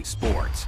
Sports.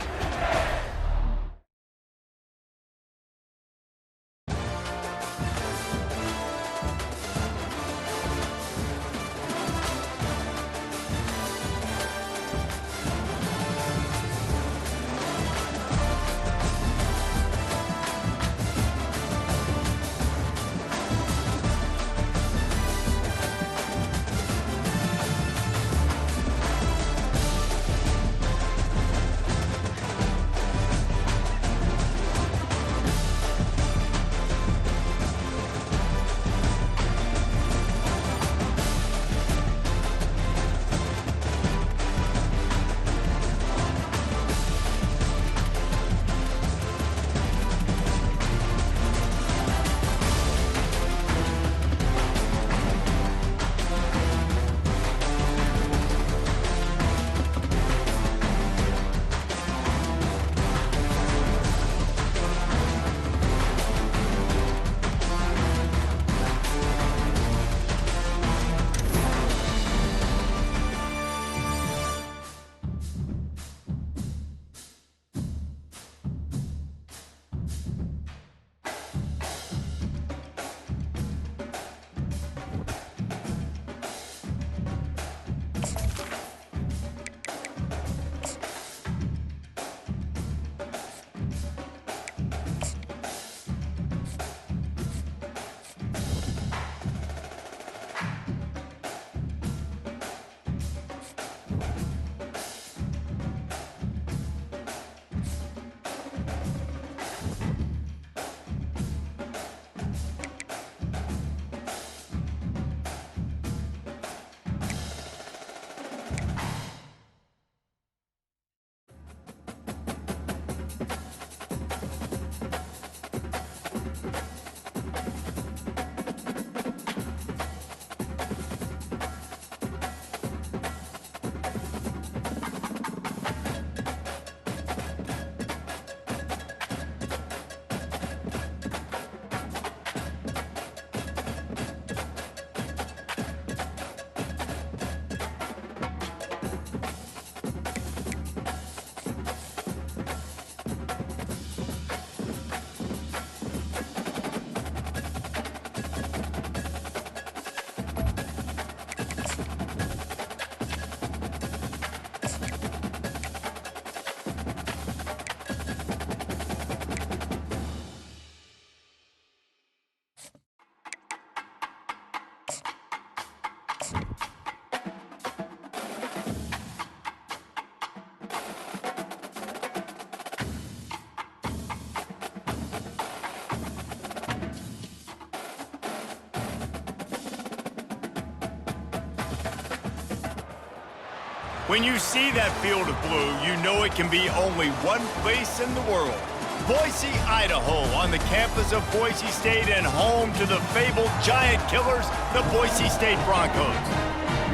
When you see that field of blue, you know it can be only one place in the world. Boise, Idaho, on the campus of Boise State and home to the fabled Giant Killers, the Boise State Broncos.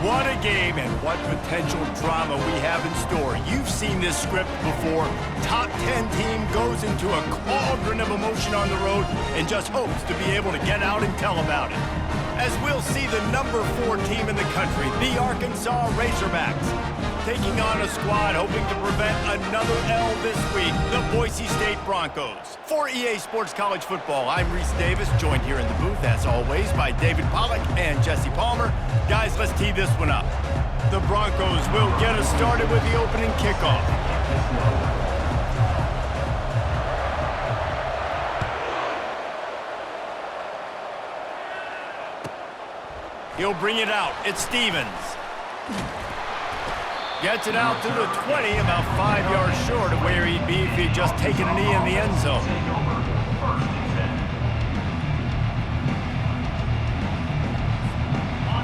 What a game and what potential drama we have in store. You've seen this script before. Top 10 team goes into a cauldron of emotion on the road and just hopes to be able to get out and tell about it. As we'll see the number 4 team in the country, the Arkansas Razorbacks, taking on a squad hoping to prevent another L this week, the Boise State Broncos. For EA Sports College Football, I'm Reese Davis, joined here in the booth, as always, by David Pollack and Jesse Palmer. Guys, let's tee this one up. The Broncos will get us started with the opening kickoff. He'll bring it out. It's Stevens. Gets it out to the 20, about 5 yards short of where he'd be if he'd just taken a knee in the end zone.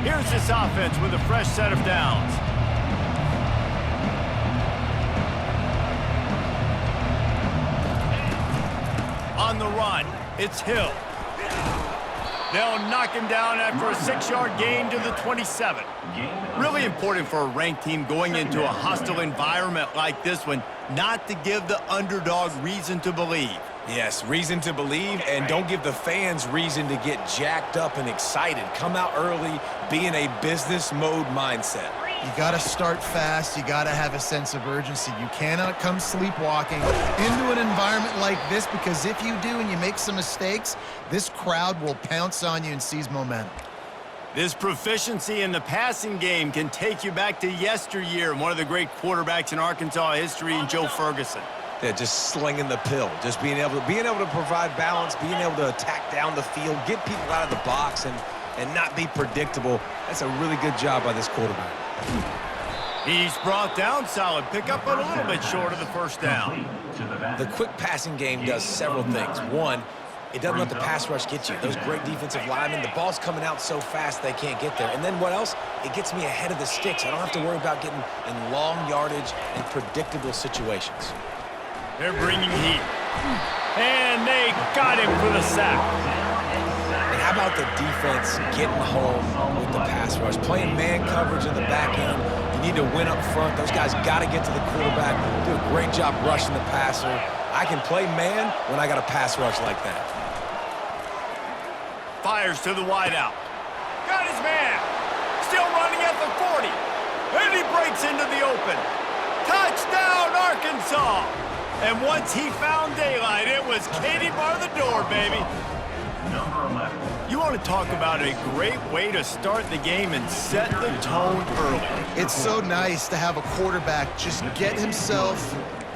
Here's this offense with a fresh set of downs. On the run, it's Hill. They'll knock him down after a 6-yard gain to the 27. Really important for a ranked team going into a hostile environment like this one, not to give the underdog reason to believe. Yes, reason to believe, and don't give the fans reason to get jacked up and excited. Come out early, be in a business mode mindset. You got to start fast. You got to have a sense of urgency. You cannot come sleepwalking into an environment like this, because if you do and you make some mistakes, this crowd will pounce on you and seize momentum. This proficiency in the passing game can take you back to yesteryear, one of the great quarterbacks in Arkansas history, in Joe Ferguson. Yeah, just slinging the pill, just being able to provide balance, being able to attack down the field, get people out of the box, and not be predictable. That's a really good job by this quarterback. He's brought down, solid pickup, but a little bit short of the first down. The quick passing game does several things. One, it doesn't let the pass rush get you. Those great defensive linemen, the ball's coming out so fast they can't get there. And then what else? It gets me ahead of the sticks. I don't have to worry about getting in long yardage and predictable situations. They're bringing heat. And they got him for the sack. And how about the defense getting home with the pass rush? Playing man coverage in the back end. You need to win up front. Those guys got to get to the quarterback. Do a great job rushing the passer. I can play man when I got a pass rush like that. Fires to the wideout. Got his man. Still running at the 40. And he breaks into the open. Touchdown, Arkansas. And once he found daylight, it was Katie bar the door, baby. You want to talk about a great way to start the game and set the tone early. It's so nice to have a quarterback just get himself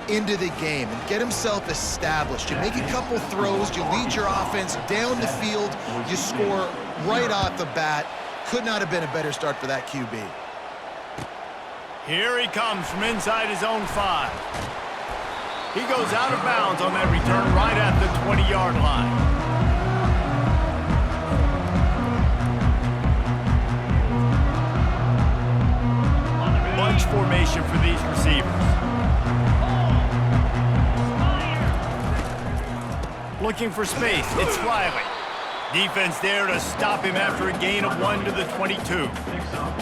into the game and get himself established. You make a couple throws, you lead your offense down the field, you score right off the bat. Could not have been a better start for that QB. Here he comes from inside his own 5. He goes out of bounds on that return right at the 20-yard line. Bunch formation for these receivers. Looking for space, it's Riley. Defense there to stop him after a gain of 1 to the 22.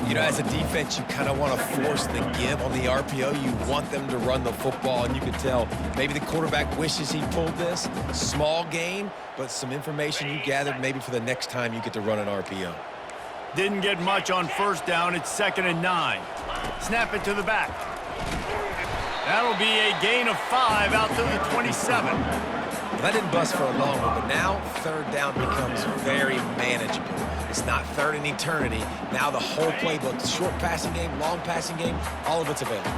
You know, as a defense, you kind of want to force the give on the RPO. You want them to run the football, and you can tell maybe the quarterback wishes he pulled this. Small gain, but some information you gathered maybe for the next time you get to run an RPO. Didn't get much on first down. It's 2nd and 9. Snap it to the back. That'll be a gain of 5 out to the 27. That didn't bust for a long one, but now 3rd down becomes very manageable. It's not 3rd in eternity. Now the whole playbook, short passing game, long passing game, all of it's available.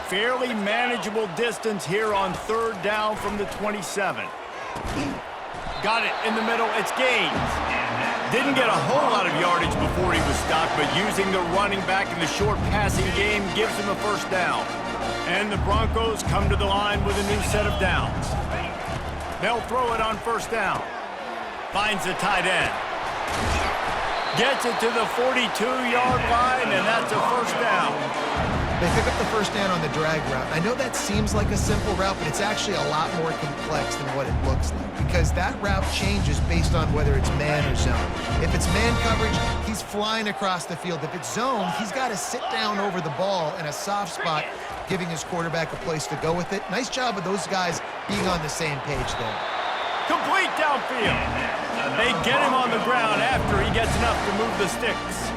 Fairly manageable distance here on 3rd down from the 27. Got it in the middle. It's Gaines. Didn't get a whole lot of yardage before he was stopped, but using the running back in the short passing game gives him a 1st down. And the Broncos come to the line with a new set of downs. They'll throw it on 1st down. Finds the tight end. Gets it to the 42-yard line, and that's a 1st down. They pick up the 1st down on the drag route. I know that seems like a simple route, but it's actually a lot more complex than what it looks like, because that route changes based on whether it's man or zone. If it's man coverage, he's flying across the field. If it's zone, he's got to sit down over the ball in a soft spot, giving his quarterback a place to go with it. Nice job of those guys being on the same page there. Complete downfield. They get him on the ground after he gets enough to move the sticks.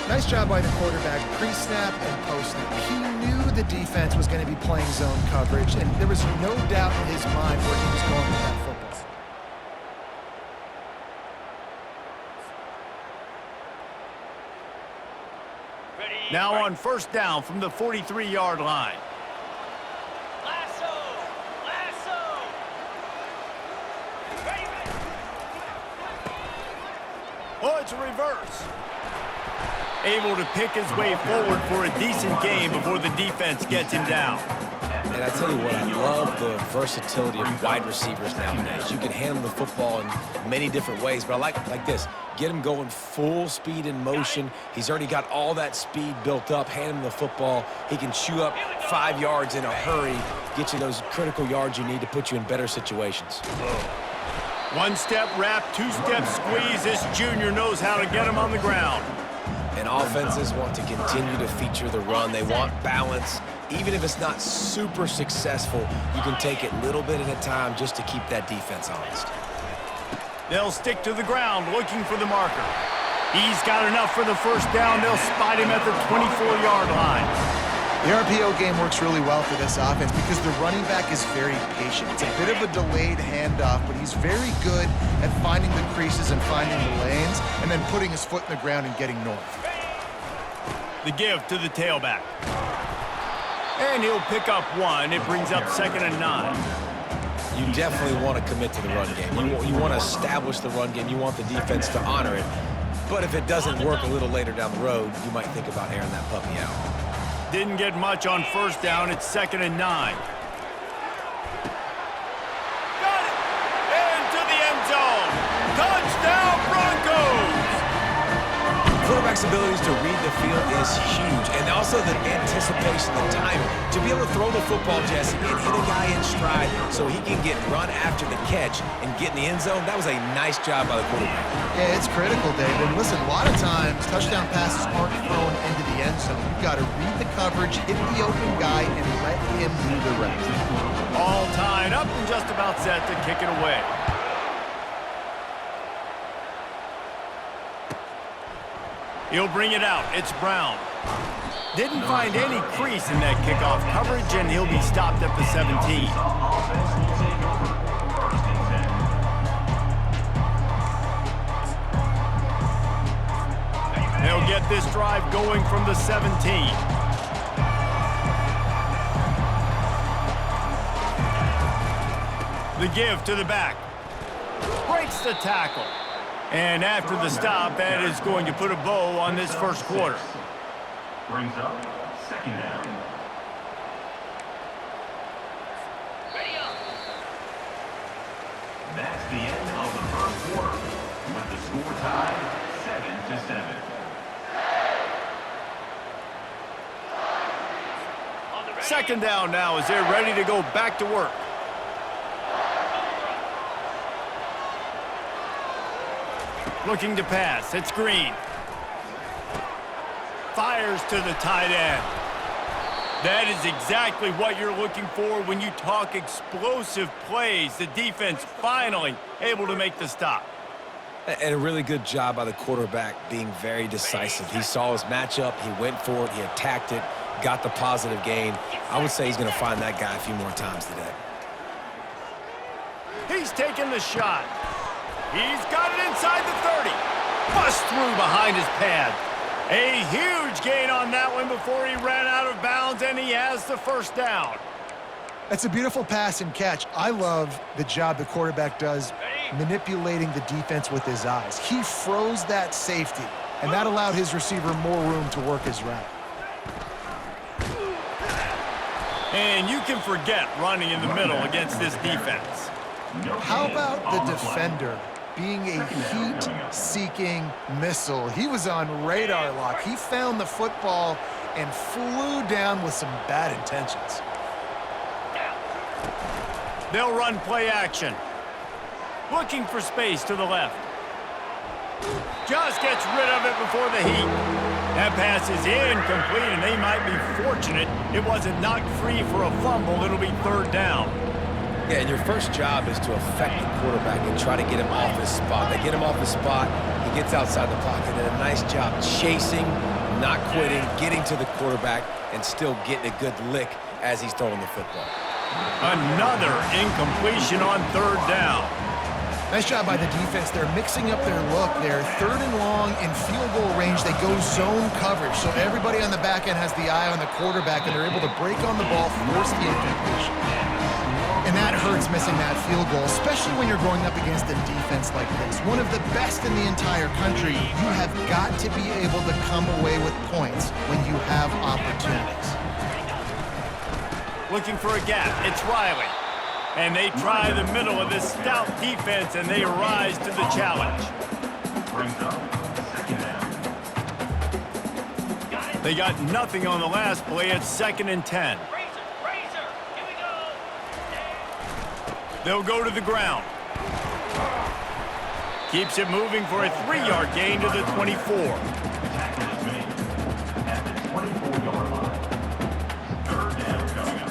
Nice job by the quarterback, pre-snap and post-snap. He knew the defense was going to be playing zone coverage, and there was no doubt in his mind where he was going with that football. Now on 1st down from the 43-yard line. Oh, it's a reverse. Able to pick his way forward for a decent game before the defense gets him down. And I tell you what, I love the versatility of wide receivers nowadays. You can handle the football in many different ways, but I like this. Get him going full speed in motion. He's already got all that speed built up. Hand him the football. He can chew up 5 yards in a hurry, get you those critical yards you need to put you in better situations. 1-step wrap, 2-step squeeze. This junior knows how to get him on the ground. And offenses want to continue to feature the run. They want balance. Even if it's not super successful, you can take it little bit at a time just to keep that defense honest. They'll stick to the ground looking for the marker. He's got enough for the first down. They'll spot him at the 24-yard line. The RPO game works really well for this offense because the running back is very patient. It's a bit of a delayed handoff, but he's very good at finding the creases and finding the lanes and then putting his foot in the ground and getting north. The give to the tailback. And he'll pick up one. It brings up 2nd and 9. You definitely want to commit to the run game. You want to establish the run game. You want the defense to honor it. But if it doesn't work a little later down the road, you might think about airing that puppy out. Didn't get much on first down. It's 2nd and 9. Got it! Into the end zone. Touchdown, Broncos! Quarterback's abilities to read the field is huge, and also the anticipation, the timing. To be able to throw the football, Jesse, and hit a guy in stride so he can get run after the catch and get in the end zone, that was a nice job by the quarterback. Yeah, it's critical, David. Listen, a lot of times touchdown passes aren't thrown into the end zone. You've got to read the coverage, hit the open guy, and let him do the rest. All tied up and just about set to kick it away. He'll bring it out. It's Brown. Didn't find any crease in that kickoff coverage, and he'll be stopped at the 17. They'll get this drive going from the 17. The give to the back. Breaks the tackle. And after the stop, that is going to put a bow on this first quarter. Brings up 2nd down. That's the end of the first quarter, with the score tied 7-7. 2nd down now as they're ready to go back to work. Looking to pass. It's Green. Fires to the tight end. That is exactly what you're looking for when you talk explosive plays. The defense finally able to make the stop. And a really good job by the quarterback being very decisive. He saw his matchup, he went for it, he attacked it, got the positive gain. I would say he's going to find that guy a few more times today. He's taking the shot. He's got it inside the 30. Bust through behind his pad. A huge gain on that one before he ran out of bounds, and he has the first down. That's a beautiful pass and catch. I love the job the quarterback does manipulating the defense with his eyes. He froze that safety, and that allowed his receiver more room to work his route. And you can forget running in the middle against this defense. How about the defender being a heat-seeking missile? He was on radar lock. He found the football and flew down with some bad intentions. They'll run play action. Looking for space to the left. Just gets rid of it before the heat. That pass is incomplete, and they might be fortunate it wasn't knocked free for a fumble. It'll be 3rd down. Yeah, and your first job is to affect the quarterback and try to get him off his spot. They get him off his spot, he gets outside the pocket, and a nice job chasing, not quitting, getting to the quarterback, and still getting a good lick as he's throwing the football. Another incompletion on 3rd down. Nice job by the defense. They're mixing up their look. They're 3rd and long in field goal range. They go zone coverage, so everybody on the back end has the eye on the quarterback, and they're able to break on the ball, force the incompletion. And that hurts missing that field goal, especially when you're going up against a defense like this. One of the best in the entire country. You have got to be able to come away with points when you have opportunities. Looking for a gap. It's Riley. And they try the middle of this stout defense, and they rise to the challenge. Brings up 2nd down. They got nothing on the last play. It's 2nd and 10. They'll go to the ground. Keeps it moving for a 3-yard gain to the 24. Tackle is made at the 24-yard line. 3rd down coming up.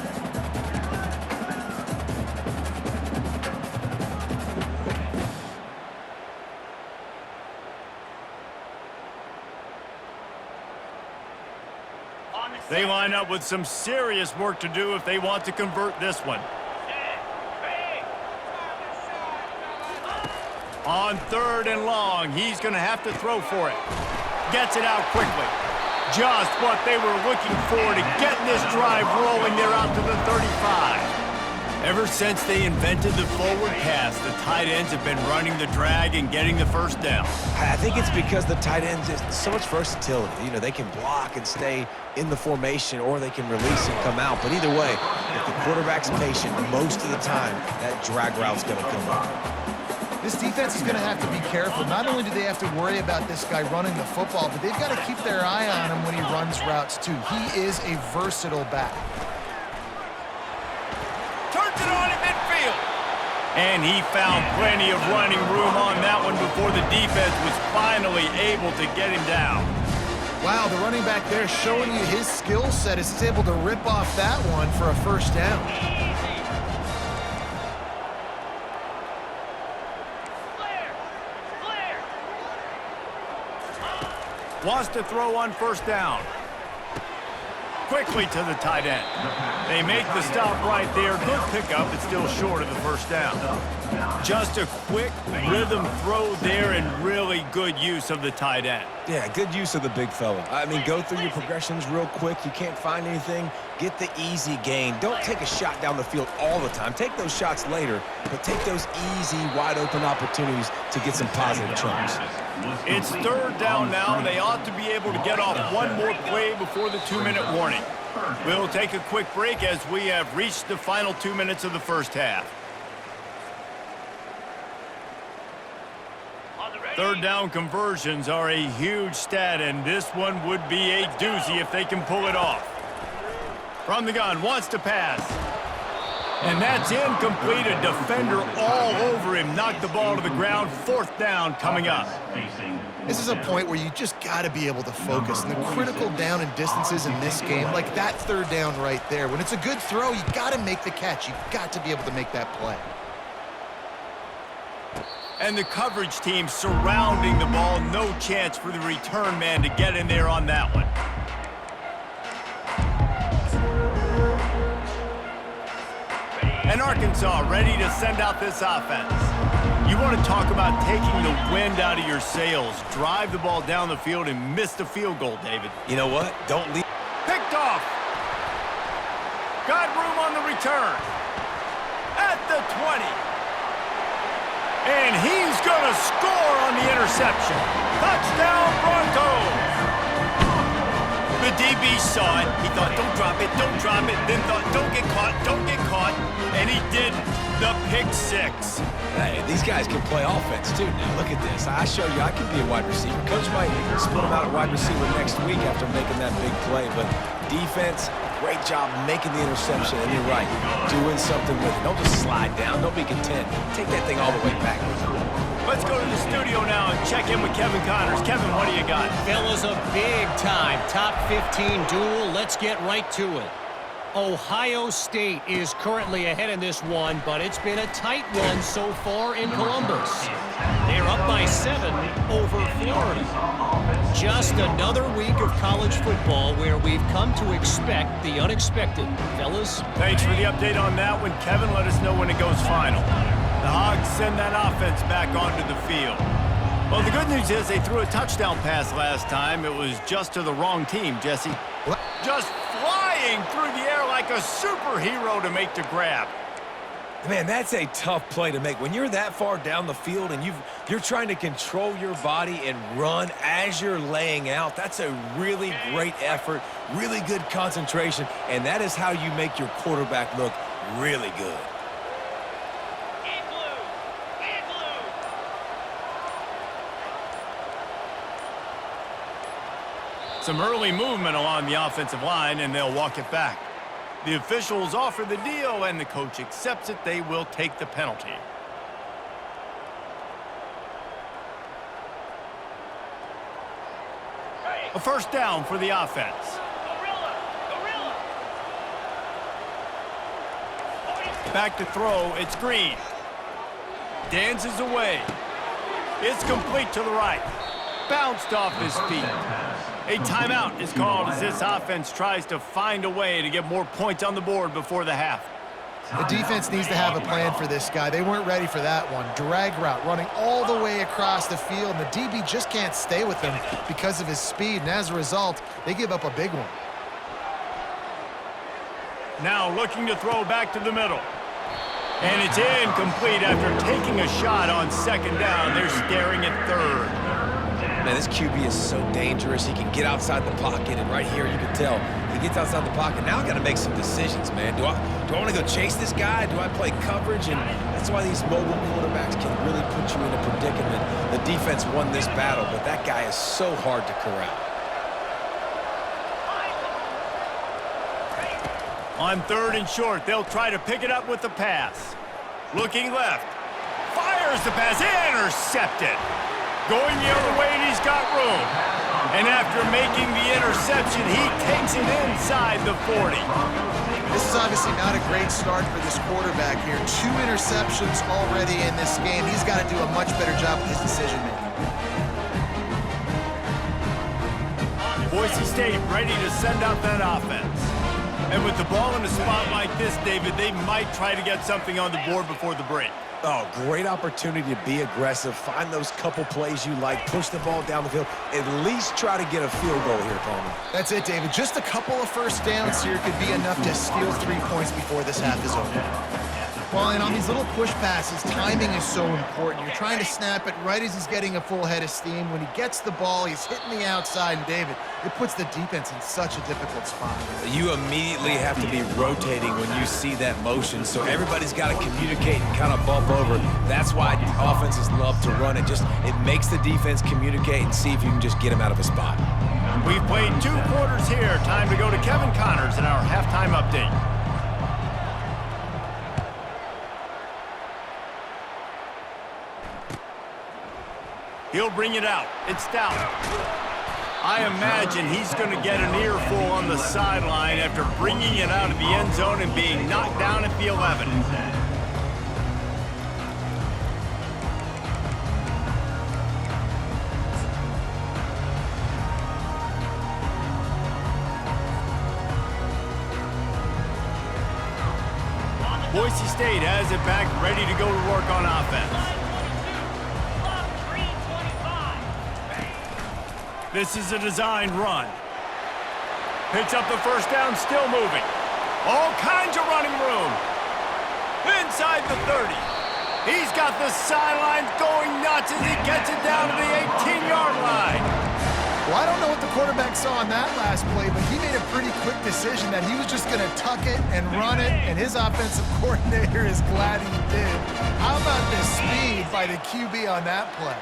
They line up with some serious work to do if they want to convert this one. On 3rd and long, he's going to have to throw for it. Gets it out quickly. Just what they were looking for to get this drive rolling there out to the 35. Ever since they invented the forward pass, the tight ends have been running the drag and getting the first down. I think it's because the tight ends have so much versatility. You know, they can block and stay in the formation, or they can release and come out. But either way, if the quarterback's patient, most of the time, that drag route's going to come up. This defense is going to have to be careful. Not only do they have to worry about this guy running the football, but they've got to keep their eye on him when he runs routes, too. He is a versatile back. Turns it on in midfield. And he found plenty of running room on that one before the defense was finally able to get him down. Wow, the running back there showing you his skill set as he's able to rip off that one for a first down. Wants to throw on 1st down. Quickly to the tight end. They make the stop right there. Good pickup. It's still short of the 1st down. Just a quick rhythm throw there and really good use of the tight end. Yeah, good use of the big fella. I mean, go through your progressions real quick. You can't find anything, get the easy gain. Don't take a shot down the field all the time. Take those shots later, but take those easy, wide-open opportunities to get some positive chunks. It's 3rd down now. They ought to be able to get off one more play before the 2-minute warning. We'll take a quick break as we have reached the final 2 minutes of the first half. 3rd down conversions are a huge stat, and this one would be a doozy if they can pull it off. From the gun, wants to pass. And that's incomplete. A defender all over him. Knocked the ball to the ground. 4th down coming up. This is a point where you just got to be able to focus. And the critical down and distances in this game, like that 3rd down right there, when it's a good throw, you got to make the catch. You've got to be able to make that play. And the coverage team surrounding the ball. No chance for the return man to get in there on that one. And Arkansas ready to send out this offense. You want to talk about taking the wind out of your sails. Drive the ball down the field and miss the field goal, David. You know what? Don't leave. Picked off. Got room on the return. At the 20. And he's going to score on the interception. Touchdown, Broncos. The DB saw it. He thought, don't drop it, don't drop it. Then thought, don't get caught, don't get caught. And he didn't. The pick 6. Hey, these guys can play offense, too. Now, look at this. I show you I can be a wide receiver. Coach might split him out at wide receiver next week after making that big play. But defense, great job making the interception. And you're right, doing something with it. Don't just slide down. Don't be content. Take that thing all the way back. Let's go to the studio now and check in with Kevin Connors. Kevin, what do you got? Fellas, a big-time top 15 duel. Let's get right to it. Ohio State is currently ahead in this one, but it's been a tight one so far in Columbus. They're up by 7 over Florida. Just another week of college football where we've come to expect the unexpected. Fellas? Thanks for the update on that one. Kevin, let us know when it goes final. The Hogs send that offense back onto the field. Well, the good news is they threw a touchdown pass last time. It was just to the wrong team, Jesse. Just flying through the air like a superhero to make the grab. Man, that's a tough play to make. When you're that far down the field and you're trying to control your body and run as you're laying out, that's a really great effort, really good concentration, and that is how you make your quarterback look really good. Some early movement along the offensive line, and they'll walk it back. The officials offer the deal, and the coach accepts it. They will take the penalty. A 1st down for the offense. Back to throw. It's Green. Dances away. It's complete to the right. Bounced off his feet. A timeout is called as this offense tries to find a way to get more points on the board before the half. The defense needs to have a plan for this guy. They weren't ready for that one. Drag route running all the way across the field, and the DB just can't stay with him because of his speed, and as a result, they give up a big one. Now looking to throw back to the middle. And it's incomplete after taking a shot on second down. They're staring at third. Man, this QB is so dangerous. He can get outside the pocket, and right here you can tell he gets outside the pocket. Now I got to make some decisions, man. Do I want to go chase this guy? Do I play coverage? And that's why these mobile quarterbacks can really put you in a predicament. The defense won this battle, but that guy is so hard to corral. On third and short, they'll try to pick it up with the pass. Looking left. Fires the pass. Intercepted. Going the other way, and he's got room. And after making the interception, he takes it inside the 40. This is obviously not a great start for this quarterback here. 2 interceptions already in this game. He's got to do a much better job with his decision-making. Boise State ready to send out that offense. And with the ball in a spot like this, David, they might try to get something on the board before the break. Oh, great opportunity to be aggressive. Find those couple plays you like. Push the ball down the field. At least try to get a field goal here, Palmer. That's it, David. Just a couple of first downs here could be enough to steal 3 points before this half is over. Well, and on these little push passes, timing is so important. You're trying to snap it right as he's getting a full head of steam. When he gets the ball, he's hitting the outside, and David, it puts the defense in such a difficult spot. You immediately have to be rotating when you see that motion, so everybody's got to communicate and kind of bump over. That's why offenses love to run it. It makes the defense communicate and see if you can just get him out of a spot. We've played 2 quarters here. Time to go to Kevin Connors in our halftime update. He'll bring it out. It's Stout. I imagine he's going to get an earful on the sideline after bringing it out of the end zone and being knocked down at the 11. Boise State has it back, ready to go to work on offense. This is a design run. Picks up the first down, still moving. All kinds of running room. Inside the 30. He's got the sideline going nuts as he gets it down to the 18-yard line. Well, I don't know what the quarterback saw on that last play, but he made a pretty quick decision that he was just going to tuck it and run it, and his offensive coordinator is glad he did. How about the speed by the QB on that play?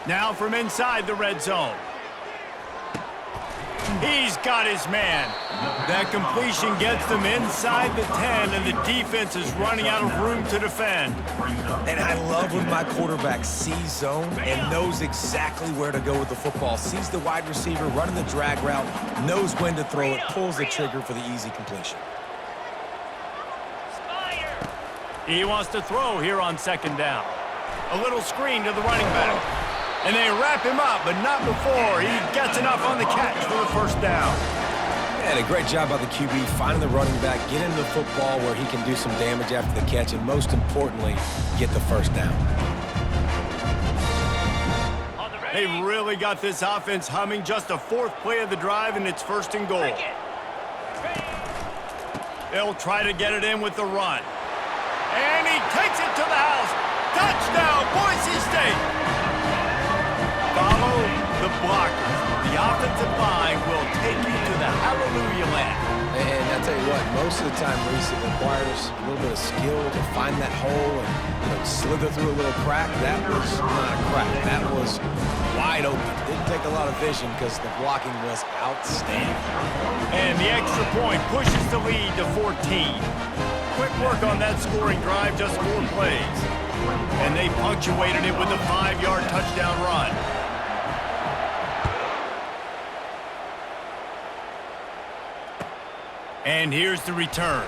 Now from inside the red zone. He's got his man. That completion gets them inside the 10, and the defense is running out of room to defend. And I love when my quarterback sees zone and knows exactly where to go with the football. Sees the wide receiver running the drag route, knows when to throw it, pulls the trigger for the easy completion. He wants to throw here on second down. A little screen to the running back. And they wrap him up, but not before he gets enough on the catch for the first down. And a great job by the QB finding the running back, get him the football where he can do some damage after the catch, and most importantly, get the first down. They've really got this offense humming. Just a 4th play of the drive, and it's 1st and goal. They'll try to get it in with the run. And he takes it to the house. Touchdown, Boise State. Follow the blockers. The offensive line will take you to the hallelujah land. And I tell you what, most of the time, Reese, it requires a little bit of skill to find that hole and slither through a little crack. That was not a crack. That was wide open. Didn't take a lot of vision because the blocking was outstanding. And the extra point pushes the lead to 14. Quick work on that scoring drive, just 4 plays. And they punctuated it with a 5-yard touchdown run. And here's the return.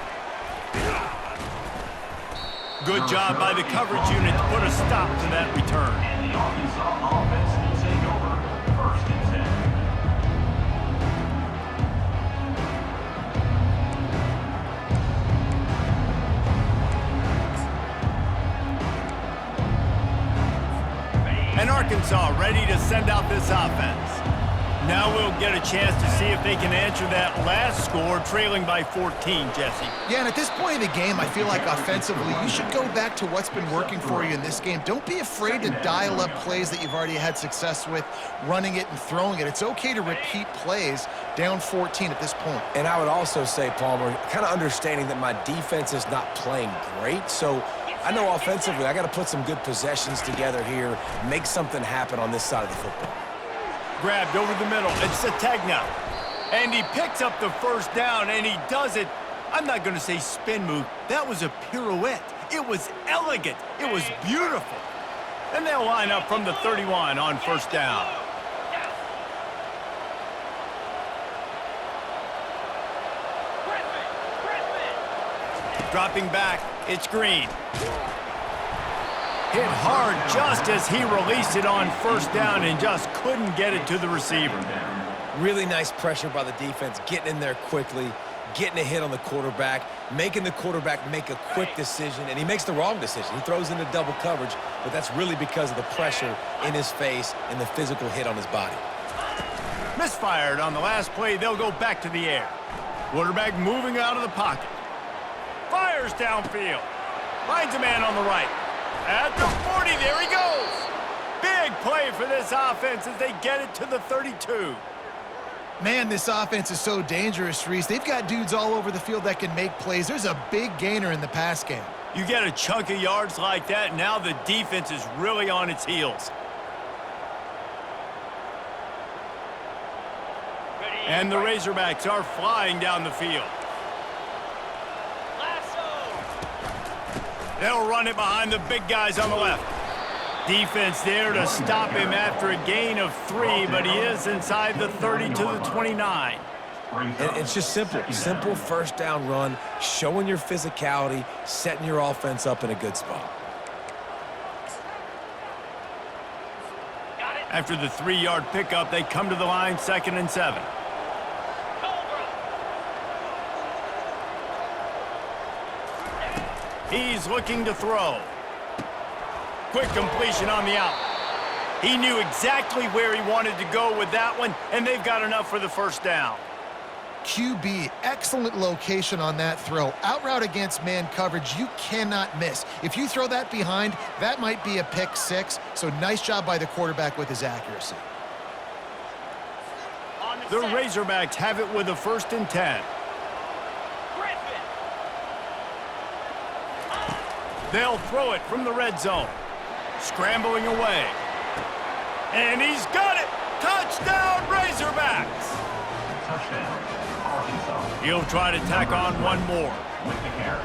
Good job by the coverage unit to put a stop to that return. And the Arkansas offense will take over 1st and Arkansas ready to send out this offense. Now we'll get a chance to see if they can answer that last score, trailing by 14, Jesse. Yeah, and at this point in the game, I feel like offensively, you should go back to what's been working for you in this game. Don't be afraid to dial up plays that you've already had success with, running it and throwing it. It's okay to repeat plays down 14 at this point. And I would also say, Palmer, kind of understanding that my defense is not playing great, so I know offensively I got to put some good possessions together here, make something happen on this side of the football. Grabbed over the middle. It's Sategna. And he picks up the first down, and he does it. I'm not going to say spin move. That was a pirouette. It was elegant. It was beautiful. And they'll line up from the 31 on first down. Dropping back, it's Green. Hit hard just as he released it on first down and just couldn't get it to the receiver. Really nice pressure by the defense, getting in there quickly, getting a hit on the quarterback, making the quarterback make a quick decision, and he makes the wrong decision. He throws into double coverage, but that's really because of the pressure in his face and the physical hit on his body. Misfired on the last play. They'll go back to the air. Quarterback moving out of the pocket. Fires downfield. Finds a man on the right. At the 40, there he goes. Big play for this offense as they get it to the 32. Man, this offense is so dangerous, Reese. They've got dudes all over the field that can make plays. There's a big gainer in the pass game. You get a chunk of yards like that, now the defense is really on its heels. And the Razorbacks are flying down the field. They'll run it behind the big guys on the left. Defense there to stop him after a gain of 3, but he is inside the 30 to the 29. And it's just simple. Simple first down run, showing your physicality, setting your offense up in a good spot. After the 3-yard pickup, they come to the line, 2nd and 7. He's looking to throw. Quick completion on the out. He knew exactly where he wanted to go with that one, and they've got enough for the first down. QB, excellent location on that throw. Out route against man coverage, you cannot miss. If you throw that behind, that might be a pick 6, so nice job by the quarterback with his accuracy. The Razorbacks have it with a 1st and 10. They'll throw it from the red zone. Scrambling away. And he's got it! Touchdown, Razorbacks! Touchdown, Arkansas. He'll try to tack on one more. With the carry.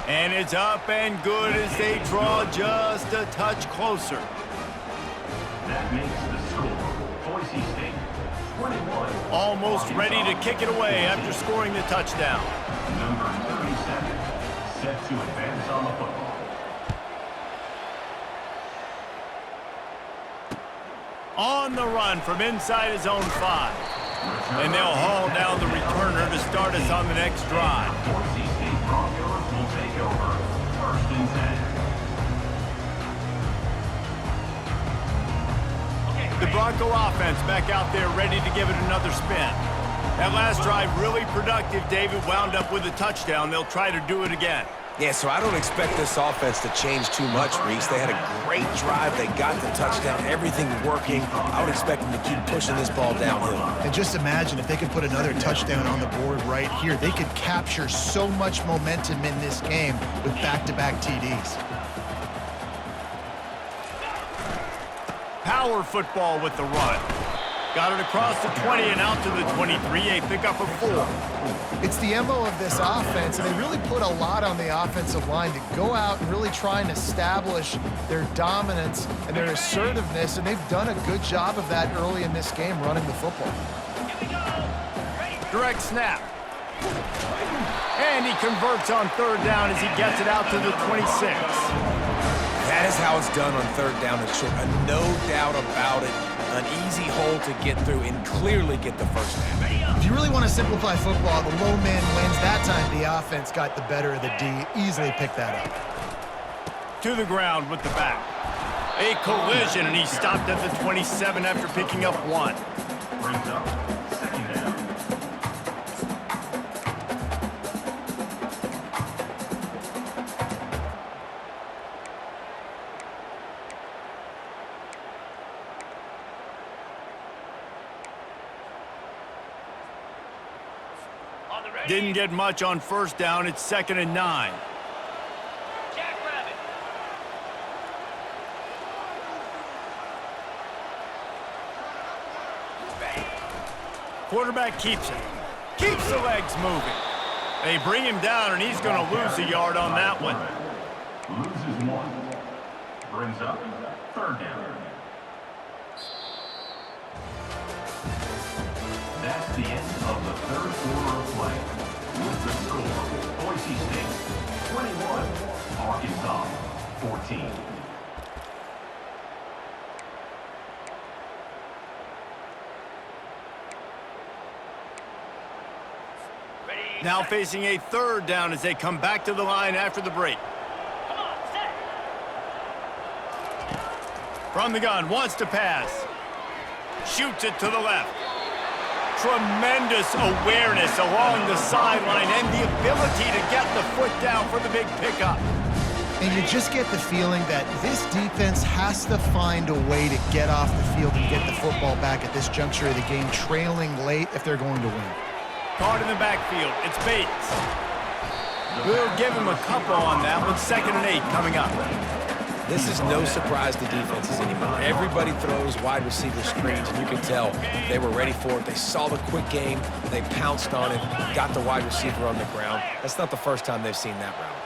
And it's up and good as they draw just a touch closer. That makes the score. Boise State, 21. Almost ready to kick it away after scoring the touchdown. Number 37, set to advance on the football. On the run from inside his own 5. And they'll haul down the returner to start us on the next drive. Boise State Broncos will take over. 1st and 10. The Bronco offense back out there ready to give it another spin. That last drive really productive. David wound up with a touchdown. They'll try to do it again. Yeah, so I don't expect this offense to change too much, Reese. They had a great drive. They got the touchdown. Everything working. I would expect them to keep pushing this ball downhill. And just imagine if they could put another touchdown on the board right here. They could capture so much momentum in this game with back-to-back TDs. Power football with the run. Got it across the 20 and out to the 23. A pickup of 4. It's the MO of this offense, and they really put a lot on the offensive line to go out and really try and establish their dominance and their assertiveness, and they've done a good job of that early in this game running the football. Direct snap. And he converts on 3rd down as he gets it out to the 26. That is how it's done on 3rd down and short. No doubt about it. An easy hole to get through and clearly get the first down. If you really want to simplify football, the low man wins. That time the offense got the better of the D. Easily picked that up. to the ground with the back. A collision, and he stopped at the 27 after picking up 1. Brings up second down. Didn't get much on first down. It's 2nd and 9. Quarterback keeps it. Keeps the legs moving. They bring him down, and he's going to lose a yard on that one. Loses 1. Brings up third down. That's the end of the third quarter of play. With the score, Boise State 21, Arkansas 14. Now facing a 3rd down as they come back to the line after the break. From the gun, wants to pass. Shoots it to the left. Tremendous awareness along the sideline and the ability to get the foot down for the big pickup. And you just get the feeling that this defense has to find a way to get off the field and get the football back at this juncture of the game, trailing late if they're going to win. Caught in the backfield. It's Bates. We'll give him a couple on that with 2nd and 8 coming up. This is no surprise to defenses anymore. Everybody throws wide receiver screens, and you can tell they were ready for it. They saw the quick game. They pounced on it, got the wide receiver on the ground. That's not the first time they've seen that route.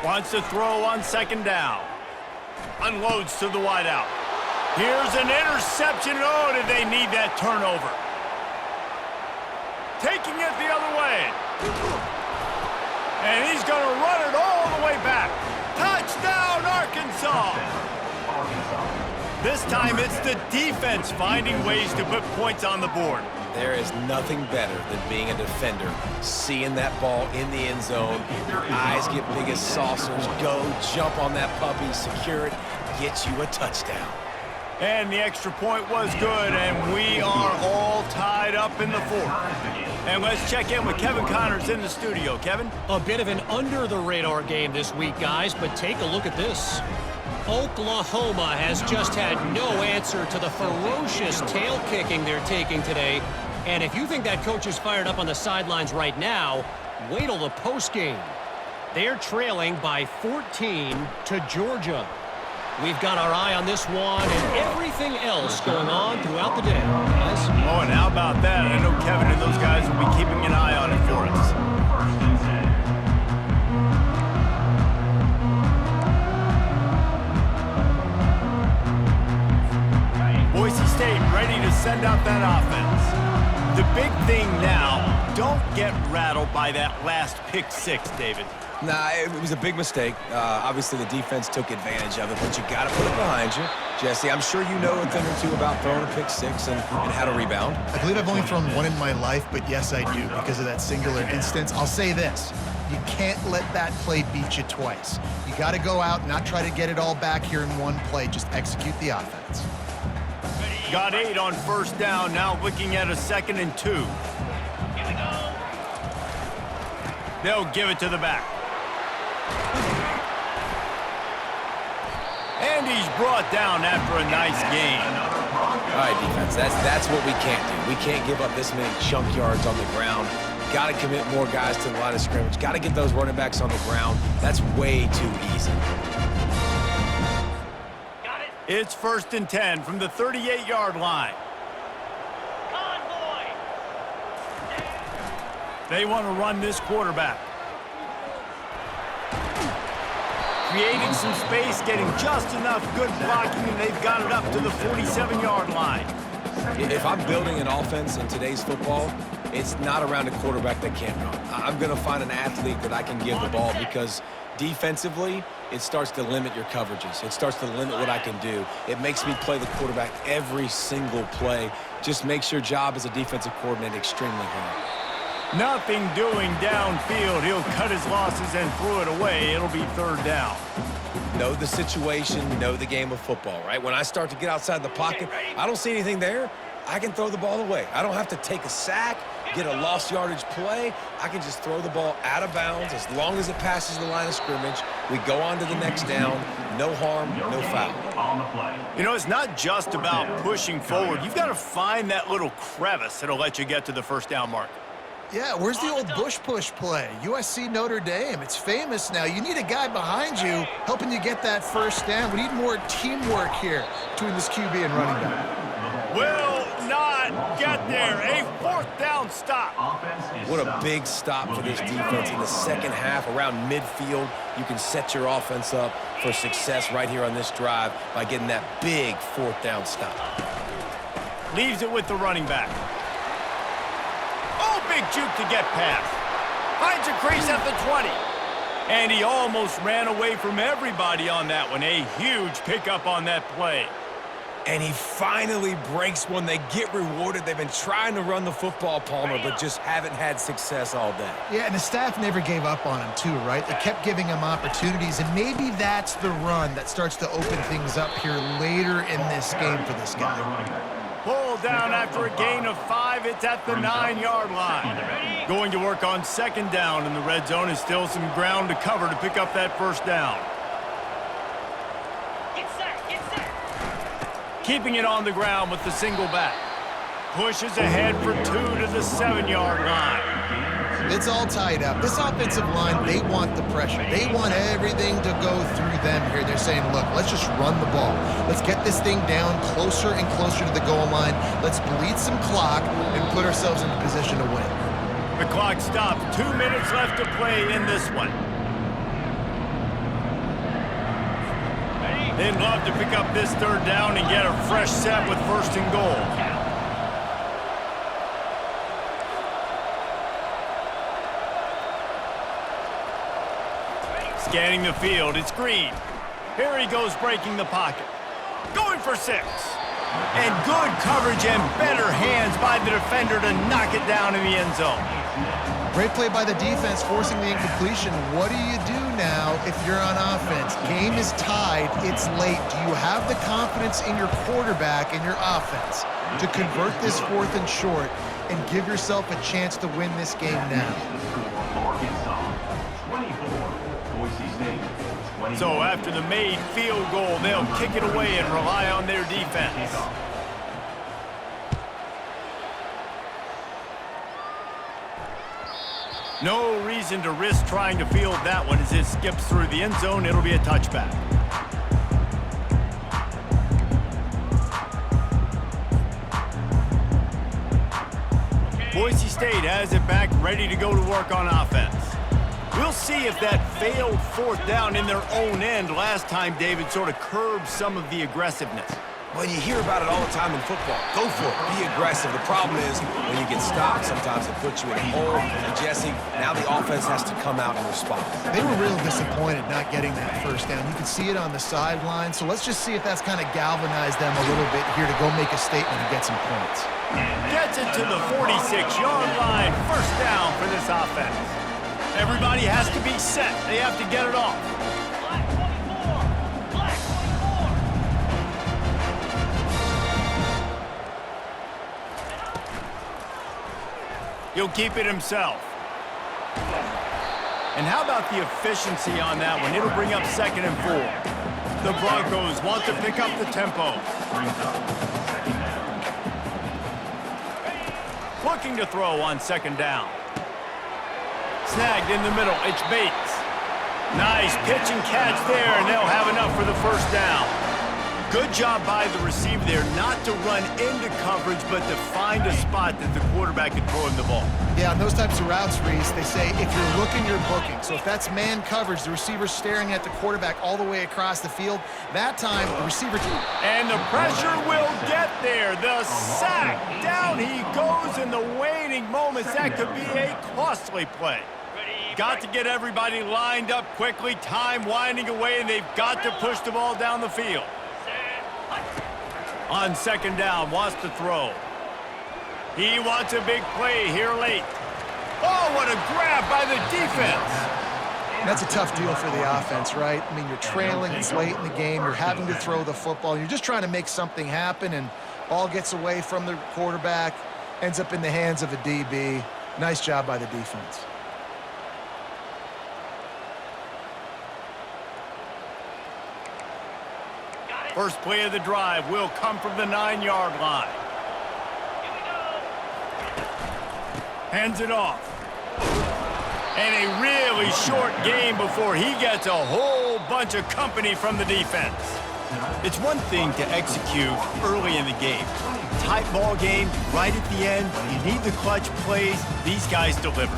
Wants to throw on 2nd down. Unloads to the wideout. Here's an interception. Oh, did they need that turnover? Taking it the other way. And he's going to run it all the way back. Touchdown, Arkansas! This time it's the defense finding ways to put points on the board. There is nothing better than being a defender, seeing that ball in the end zone, your eyes get big as saucers, go, jump on that puppy, secure it, get you a touchdown. And the extra point was good, and we are all tied up in the 4th. And let's check in with Kevin Connors in the studio. Kevin? A bit of an under-the-radar game this week, guys, but take a look at this. Oklahoma has just had no answer to the ferocious tail kicking they're taking today. And if you think that coach is fired up on the sidelines right now, wait till the postgame. They're trailing by 14 to Georgia. We've got our eye on this one and everything else going on throughout the day, guys. Oh, and how about that? I know Kevin and those guys will be keeping an eye on it for us. Boise State ready to send out that offense. The big thing now, don't get rattled by that last pick 6, David. Nah, it was a big mistake. Obviously, the defense took advantage of it, but you got to put it behind you. Jesse, I'm sure you know a thing or two about throwing a pick 6 and how to rebound. I believe I've only thrown one in my life, but yes, I do because of that singular instance. I'll say this. You can't let that play beat you twice. You got to go out and not try to get it all back here in one play. Just execute the offense. Got 8 on first down, now looking at a 2nd and 2. They'll give it to the back. And he's brought down after a nice gain. All right, defense, that's what we can't do. We can't give up this many chunk yards on the ground. Got to commit more guys to the line of scrimmage. Got to get those running backs on the ground. That's way too easy. It's 1st and 10 from the 38-yard line. Convoy. They want to run this quarterback. Creating some space, getting just enough good blocking, and they've got it up to the 47-yard line. If I'm building an offense in today's football, it's not around a quarterback that can't run. I'm going to find an athlete that I can give the ball because Defensively, it starts to limit your coverages. It starts to limit what I can do. It makes me play the quarterback every single play. Just makes your job as a defensive coordinator extremely hard. Nothing doing downfield. He'll cut his losses and throw it away. It'll be third down. Know the situation, know the game of football, right? When I start to get outside the pocket, I don't see anything there. I can throw the ball away. I don't have to take a sack, get a lost yardage play. I can just throw the ball out of bounds as long as it passes the line of scrimmage. We go on to the next down. No harm, no foul. On the play. You know, it's not just about pushing forward. You've got to find that little crevice that'll let you get to the first down mark. Yeah, where's the old Bush push play? USC Notre Dame. It's famous now. You need a guy behind you helping you get that first down. We need more teamwork here between this QB and running back. Will not get there. A fourth down stop. What a big stop for this defense in the second half. Around midfield, you can set your offense up for success right here on this drive by getting that big fourth down stop. Leaves it with the running back. Oh, big juke to get past. Finds a crease at the 20. And he almost ran away from everybody on that one. A huge pickup on that play. And he finally breaks one. They get rewarded. They've been trying to run the football, Palmer, but just haven't had success all day. Yeah, and the staff never gave up on him too, right? They kept giving him opportunities, and maybe that's the run that starts to open things up here later in this game for this guy. Pull down after a gain of 5. It's at the 9-yard line. Going to work on second down in the red zone is still some ground to cover to pick up that first down. Keeping it on the ground with the single back. Pushes ahead for 2 to the 7-yard line. It's all tied up. This offensive line, they want the pressure. They want everything to go through them here. They're saying, look, let's just run the ball. Let's get this thing down closer and closer to the goal line. Let's bleed some clock and put ourselves in a position to win. The clock stopped. 2 minutes left to play in this one. They'd love to pick up this third down and get a fresh set with first and goal. Scanning the field, it's Green. Here he goes breaking the pocket. Going for 6. And good coverage and better hands by the defender to knock it down in the end zone. Great play by the defense, forcing the incompletion. What do you do now if you're on offense? Game is tied. It's late. Do you have the confidence in your quarterback and your offense to convert this fourth and short and give yourself a chance to win this game now? So after the made field goal, they'll kick it away and rely on their defense. No reason to risk trying to field that one as it skips through the end zone. It'll be a touchback. Boise State has it back, ready to go to work on offense. We'll see if that failed fourth down in their own end last time, David, sort of curbed some of the aggressiveness. Well, you hear about it all the time in football. Go for it. Be aggressive. The problem is when you get stopped, sometimes it puts you in a hole. And, Jesse, now the offense has to come out and respond. They were real disappointed not getting that first down. You can see it on the sideline. So let's just see if that's kind of galvanized them a little bit here to go make a statement and get some points. Gets it to the 46-yard line. First down for this offense. Everybody has to be set. They have to get it off. He'll keep it himself. And how about the efficiency on that one? It'll bring up 2nd and 4. The Broncos want to pick up the tempo. Looking to throw on 2nd down. Snagged in the middle. It's Bates. Nice pitch and catch there, and they'll have enough for the first down. Good job by the receiver there not to run into coverage, but to find a spot that the quarterback can throw him the ball. Yeah, on those types of routes, Reese, they say if you're looking, you're booking. So if that's man coverage, the receiver's staring at the quarterback all the way across the field, that time the receiver... And the pressure will get there. The sack. Down he goes in the waning moments. That could be a costly play. got to get everybody lined up quickly, time winding away, and they've got to push the ball down the field. On second down, wants to throw. He wants a big play here late. Oh, what a grab by the defense. That's a tough deal for the offense, right? I mean, you're trailing, it's late in the game, you're having to throw the football, you're just trying to make something happen, and ball gets away from the quarterback, ends up in the hands of a DB. Nice job by the defense. First play of the drive will come from the 9-yard line. Hands it off. And a really short game before he gets a whole bunch of company from the defense. It's one thing to execute early in the game. Tight ball game, right at the end, you need the clutch plays. These guys deliver.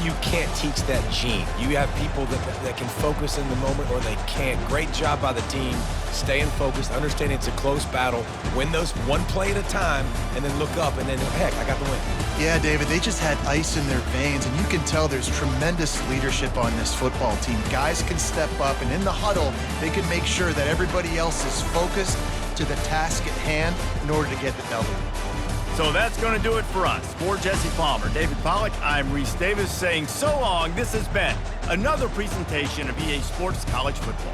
You can't teach that gene. You have people that can focus in the moment or they can't. Great job by the team, staying focused, understanding it's a close battle, win those one play at a time, and then look up, and then, heck, I got the win. Yeah, David, they just had ice in their veins, and you can tell there's tremendous leadership on this football team. Guys can step up, and in the huddle, they can make sure that everybody else is focused to the task at hand in order to get the W. So that's going to do it for us. For Jesse Palmer, David Pollack, I'm Reese Davis saying so long. This has been another presentation of EA Sports College Football.